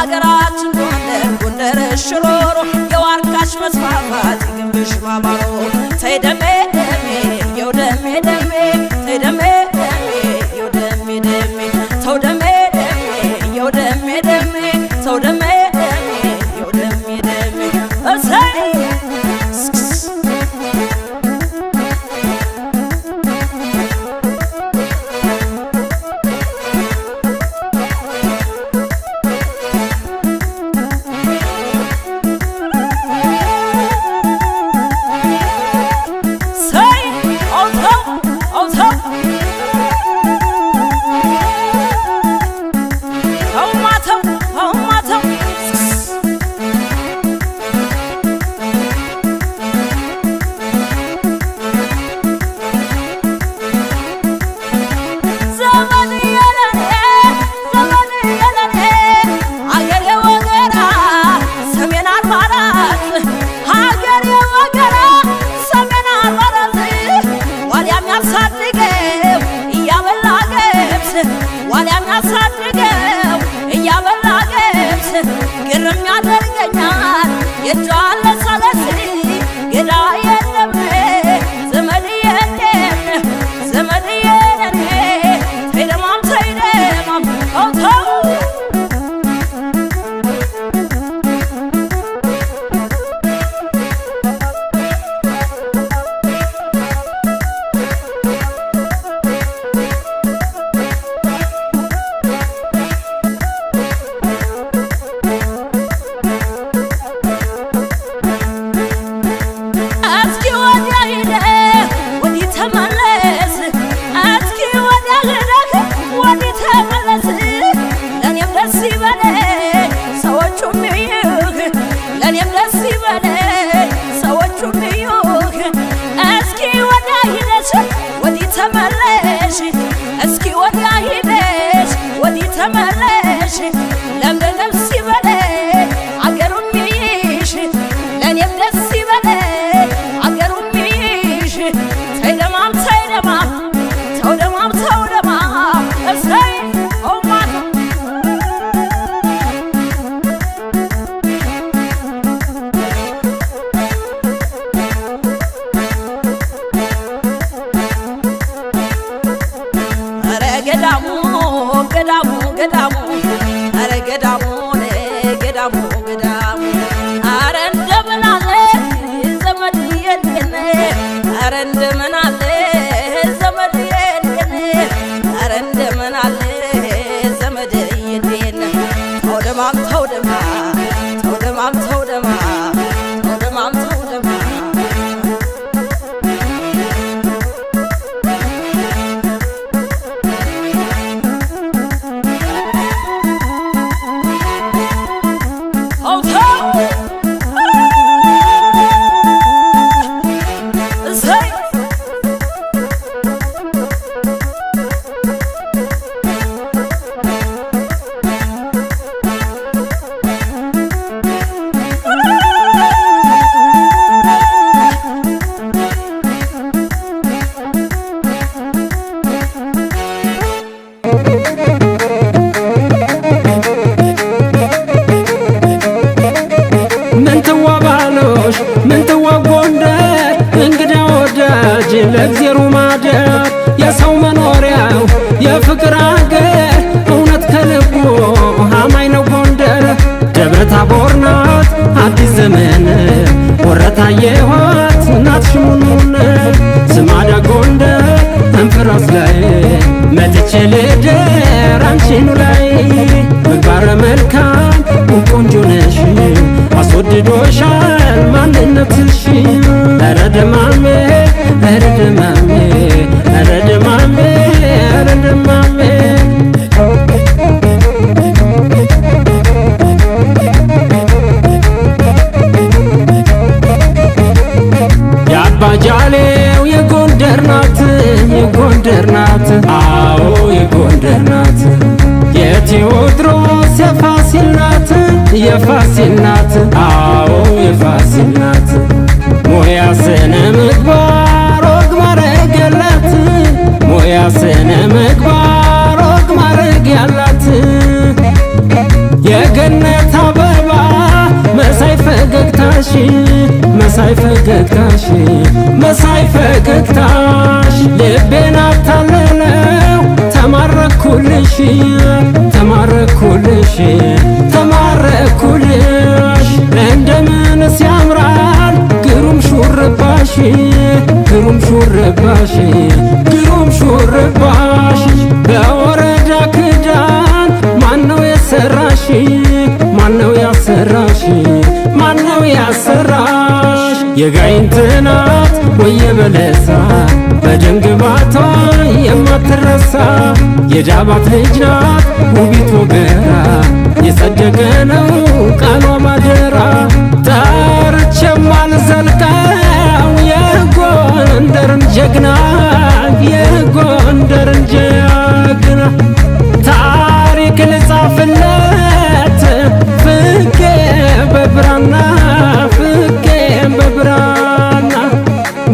አገራችን ጎንደር ጎንደር ሽሮሮ የዋርካሽ መስፋፋት ግንብሽ ማማሮ ተይ ደሜ ደሜ የው ደሜ ደሜ ተይ ደሜ ደሜ የው ደሜ ደሜ ተው ደሜ ደሜ የው ደሜ ደሜ ተው ደሜ ደሜ የው ደሜ ደሜ እሰይ ግርም ያደርገኛል የጇለ ሰለሲ ገዳ የለም ዘመድ የለም ዘመድ የለም ተይደማም ተይደማም አውተው እስኪ ወዲያ ሂደሽ ወዲህ ተመለሽ ለምለም ሲበለኝ አገሩን ሚይሽ ለኔም ደስ ይበለኝ አገሩን ሚይሽ ተይደማም ተይደማም ተውደማም ተውደማም እሰይ ኦማት ገዳሙ ገዳሙ ገዳሙ አረ ገዳሙ ገዳሙ ገዳሙ አረ እንደምን አለ ዘመድ የለኝ አረ እንደምን አለ ዘመድ የለኝ አረ እንደምን አለ ዘመድ የለኝ ተውደማም ተውደማም ተውደማም ተውደማም ተውደማም ተውደማም ምንትዋ ጎንደር እንግዳ ወዳጅ ለእግዜሩ ማደር የሰው መኖሪያው የፍቅር አገር እውነት ከልቡ አማኝ ነው ጎንደር ደብረ ታቦር ናት አዲስ ዘመን ወረታ የዋት ናት ሽሙኑን ስማዳ ጎንደር እንፍራስ ላይ መጥቼ ልደር አንቺኑ ላይ ምግባረ መልካም ቆንጆ ነሽ አስወድዶሻል ማንነትሽ ኧረ ደማሜ ኧረ ደማሜ ኧረ ደማሜ ኧረ ደማሜ የአባጃሌው የጎንደር ናት የጎንደር ናት አዎ የጎንደር ናት የቴዎድሮስ የፋሲል ናት የፋሲል ናት አዎ የፋሲል ናት ሞያ ስነ ምግባር ወግ ማረግ ያላት ሞያ ስነ ምግባር ወግ ማረግ ያላት የገነት ፈገግታሽ መሳይ ፈገግታሽ መሳይ ፈገግታሽ ልቤን አታለለው ተማረኩልሽ ተማረኩልሽ ተማረኩልሽ እንደምንስ ያምራል ግሩም ሹርባሽ ግሩም ሹርባሽ ግሩም ሹርባሽ በወረዳ ክዳን ማነው ያሰራሽ ማነው ያሰራሽ ማነው ያሰራሽ የጋይንት ናት ወየበለሳ በደንግባቷ የማትረሳ የዳባት ልጅ ናት ውቢት ወገራ የጸደቀ ነው ቃሏ ማደራ ጠርቼም አልዘልቀው የጎንደርን ጀግና የጎንደርን ጀግና ታሪክ ልጻፍለት ፍቄ በብራና ፍቄ በብራና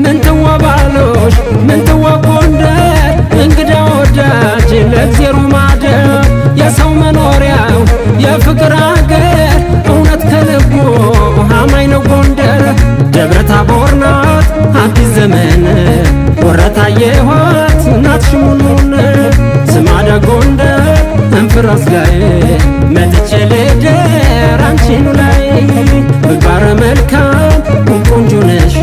ምንትዋ ባሎሽ ምንትዋ ጎንደር እንግዳ ወዳጅ ለእግዜሩ ማደር የሰው መኖሪያው የፍቅር አገር እውነት ከልቡ አማኝ ነው ጎንደር ደብረ ታቦር ናት አዲስ ዘመን ወረታ የኋት ናት ሽሙኑን ስማዳ ጎንደር እንፍራስ ላይ መጥቼ ልደር አንቺኑ ላይ ምግባረ መልካም ቆንጆ ነሽ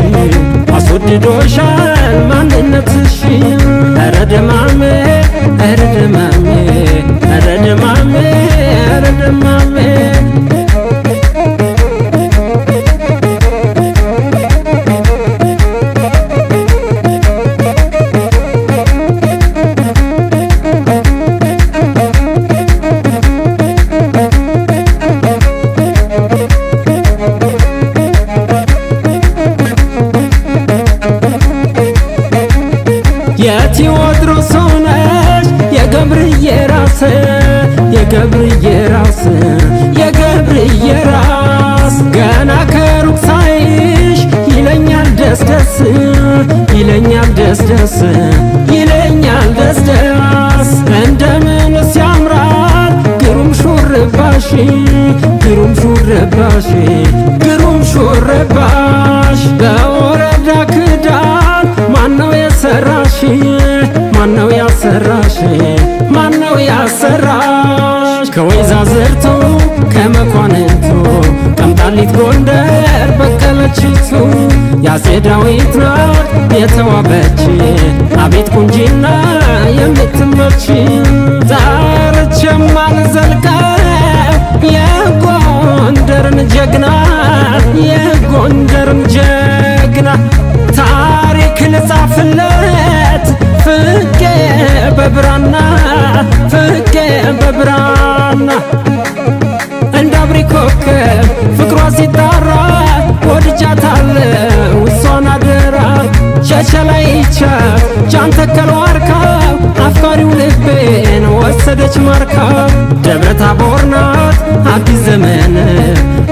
አስወድዶሻል ማንነትሽ ኧረ ደማሜ ኧረ ደማሜ ኧረ ደማሜ ኧረ ደማሜ የቴዎድሮስ ሆነሽ የገብርዬ ራስ የገብርዬ ራስ የገብርዬ ራስ ገና ከሩቅ ሳይሽ ይለኛል ደስ ደስ ይለኛል ደስ ደስ ይለኛል ደስ ደስ እንደምንስ ያምራል ግሩም ሹርባሽ ግሩም ሹርባሽ ግሩም ሹርባሽ በወረዳ ክዳን ማነው ያሰራሽ ማነው ያሰራሽ ማነው ያሰራሽ ከወይዛዝርቱ ከመኳንንቱ ቀምጣሊት ጎንደር በቀለችቱ ያፄ ዳዊት ናት የተዋበች አቤት ቁንጂና የምትመች ዛርቼም አልዘልቀው የጎንደርን ጀግና የጎንደርን ጀግና ታሪክ ልጻፍለት ፍቄ በብራና ፍቄ በብራና እንደ አብሪ ኮከብ ፍቅሯ ሲጣራ ወድጃታለሁ እሷን አደራ ሸሸላይቻ ጃንተከል ዋርካ አፍቃሪው ልቤን ወሰደች ማርካ ደብረ ታቦር ናት አዲስ ዘመን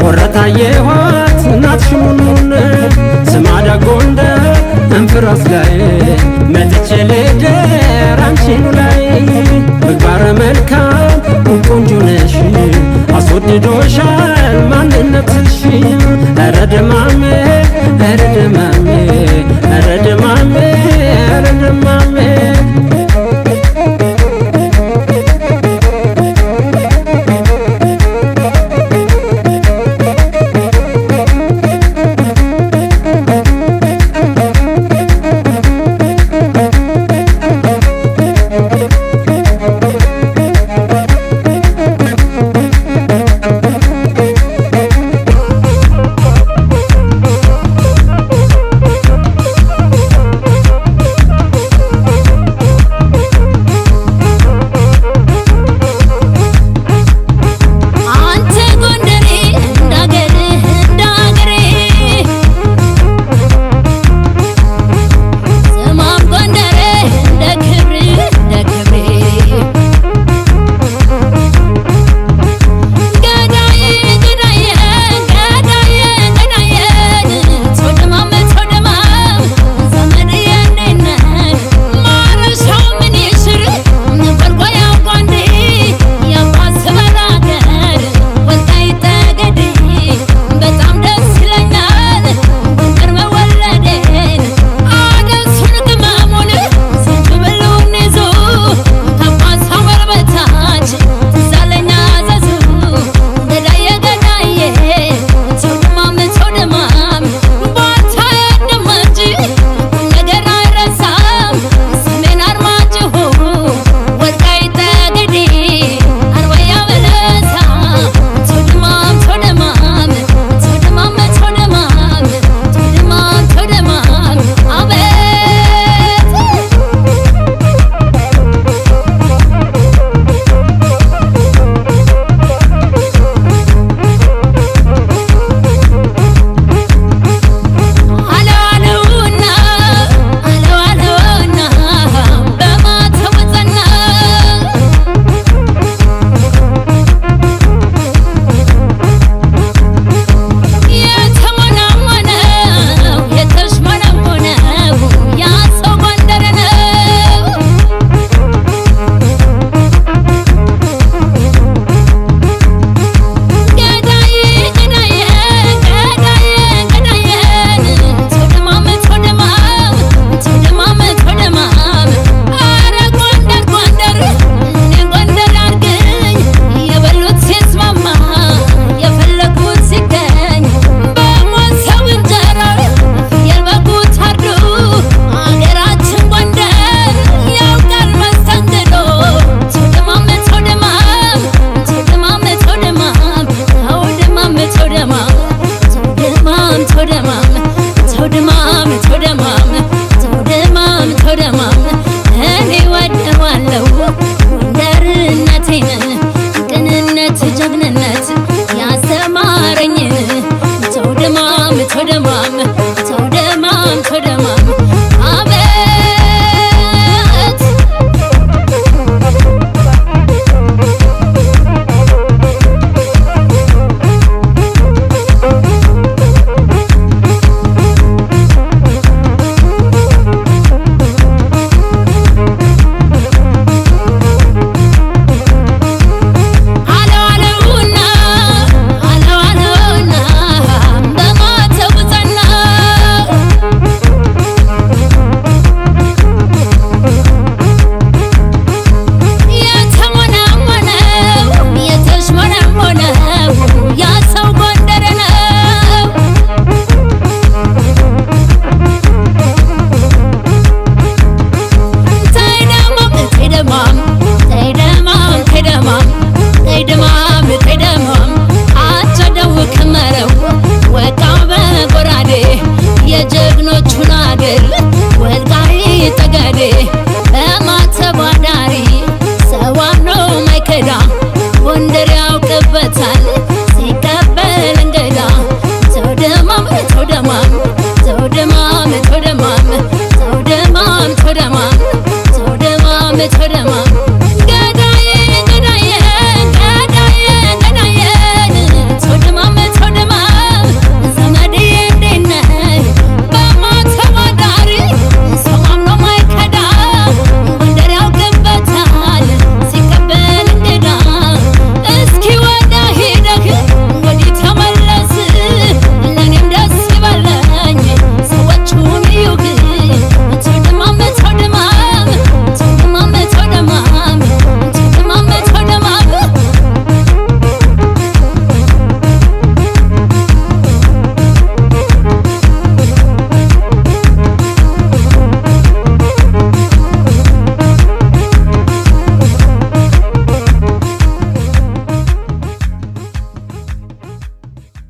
ወረታ የኋት ናት ሽሙኑን ስማዳ ጎንደር እንፍራስ ላይ መጥቼ ልደር አንቺኑ ላይ ምግባረ መልካም ቆንጆ ነሽ አስወድዶሻል ማንነትሽ ኧረ ደማሜ